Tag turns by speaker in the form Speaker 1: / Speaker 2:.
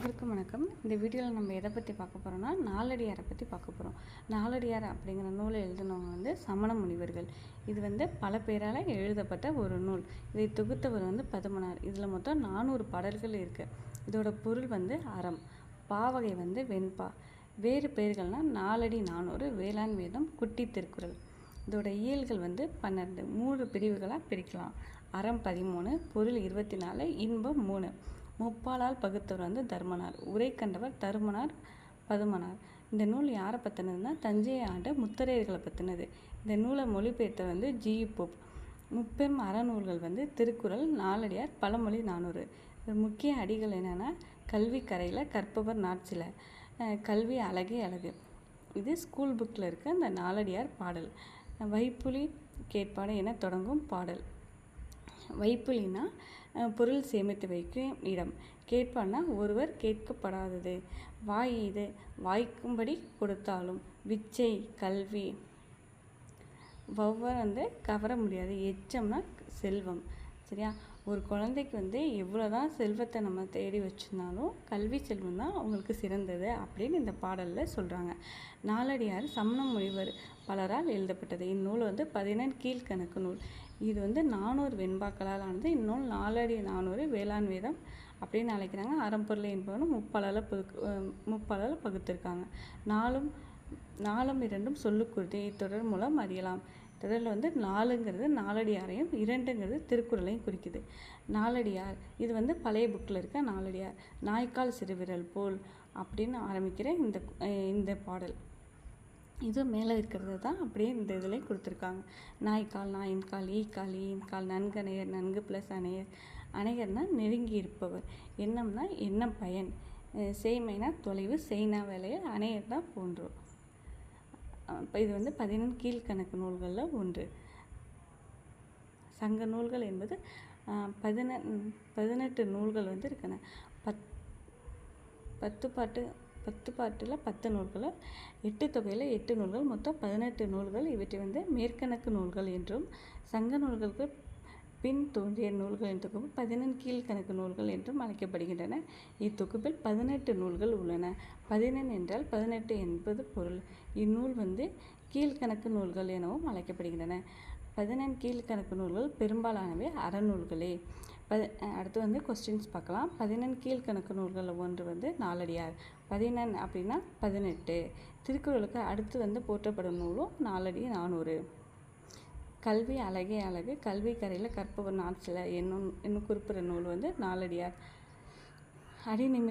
Speaker 1: அனைவருக்கும் வணக்கம். இந்த வீடியோவில் நம்ம எதை பற்றி பார்க்க போகிறோம்னா நாலடியாரை பற்றி பார்க்க போகிறோம். நாலடியார் அப்படிங்கிற நூலை எழுதினவங்க சமண முனிவர்கள். இது பல பேரால் எழுதப்பட்ட ஒரு நூல். இதை தொகுத்தவர் பதுமனார். இதில் மொத்தம் 400 பாடல்கள் இருக்குது. இதோட பொருள் அறம். பாவகை வெண்பா. வேறு பெயர்கள்னால் நாலடி 400, வேளாண் வேதம், குட்டி திருக்குறள். இதோட இயல்கள் 12, 3 பிரிவுகளாக பிரிக்கலாம். அறம் 13, பொருள் 24, இன்பம் 3. முப்பாலால் பகுத்தவர் தர்மனார். உரை கண்டவர் தருமனார், பதுமனார். இந்த நூல் யாரை பற்றினதுன்னா தஞ்சையை ஆண்ட முத்தரையர்களை பற்றினது. இந்த நூலை மொழிபெயர்த்தவர் ஜி.யு. போப். முப்பெரும் அறநூல்கள் திருக்குறள், நாலடியார், பழமொழி 400. முக்கிய அடிகள் என்னென்னா கல்வி கரையில் கற்பவர் நாட்சில, கல்வி அழகே அழகு. இது ஸ்கூல் புக்கில் இருக்க அந்த நாலடியார் பாடல். வைப்புலி கேட்பாடு என தொடங்கும் பாடல். வைப்புலினா பொருள் சேமித்து வைக்கும் இடம். கேட்பான்னா ஒருவர் கேட்கப்படாதது. வாய் இது வாய்க்கும்படி கொடுத்தாலும். விச்சை கல்வி. வௌவர் கவர முடியாது. எச்சம்னா செல்வம். சரியா? ஒரு குழந்தைக்கு எவ்வளோதான் செல்வத்தை நம்ம தேடி வச்சுருந்தாலும் கல்வி செல்வம் தான் அவங்களுக்கு சிறந்தது அப்படின்னு இந்த பாடலில் சொல்கிறாங்க. நாலடியார் சமண முனிவர் பலரால் எழுதப்பட்டது. இந்நூல் 14 கீழ்கணக்கு நூல். இது 400 வெண்பாக்களால் ஆனது. இந்நூல் 4 அடி 400 வேளாண் வேதம் அப்படின்னு அழைக்கிறாங்க. அறம்பொருளை என்பவனும் முப்பாலால் பகுத்திருக்காங்க. நாலும் இரண்டும் சொல்லுக்குறுதி. இத்தொடர் மூலம் அறியலாம். தொடரில் 4ங்கிறது நாலடியாரையும் 2ங்கிறது திருக்குறளையும் குறிக்குது. நாலடியார் இது பழைய புக்கில் இருக்க நாலடியார். நாய்க்கால் சிறுவிரல் போல் அப்படின்னு ஆரம்பிக்கிற இந்த பாடல். இது மேலே இருக்கிறது தான் அப்படியே இந்த இதில் கொடுத்துருக்காங்க. நாய்க்கால், நாயின்கால், ஈக்கால், ஈயின்கால், நன்கணையர், நன்கு ப்ளஸ் அணையர். அணையர்னால் நெருங்கி இருப்பவர். எண்ணம்னா என்ன பயன். செய்மைனா தொலைவு, செய்னா வேலையில், அணையர் தான் போன்றோர். இப்போ இது 14 கீழ்கணக்கு நூல்களில் ஒன்று. சங்க நூல்கள் என்பது 18 நூல்கள் இருக்குன்னு. 10 பாட்டில் 10 நூல்கள், 8 தொகையில் 8 நூல்கள், மொத்தம் 18 நூல்கள். இவற்றை மேற்கணக்கு நூல்கள் என்றும் சங்க நூல்களுக்கு பின் தோன்றிய நூல்களின் தொகுப்பு 14 கீழ்கணக்கு நூல்கள் என்றும் அழைக்கப்படுகின்றன. இத்தொகுப்பில் 18 நூல்கள் உள்ளன. 14 என்றால் 18 என்பது பொருள். இந்நூல் கீழ்கணக்கு நூல்கள் எனவும் அழைக்கப்படுகின்றன. 14 கீழ்கணக்கு நூல்கள் பெரும்பாலானவை அறநூல்களே. அடுத்து கொஸ்டின்ஸ் பார்க்கலாம். 14 கீழ்கணக்கு நூல்களில் ஒன்று நாலடியார். 14 அப்படின்னா 18. திருக்குறளுக்கு அடுத்து போற்றப்படும் நூலும் 4 அடி 400. கல்வி அழகே அழகு. கல்வி கரையில் கற்பவர் நாட்சில என்னும் குறிப்பிட்ட நூல் நாலடியார். அடிநிமி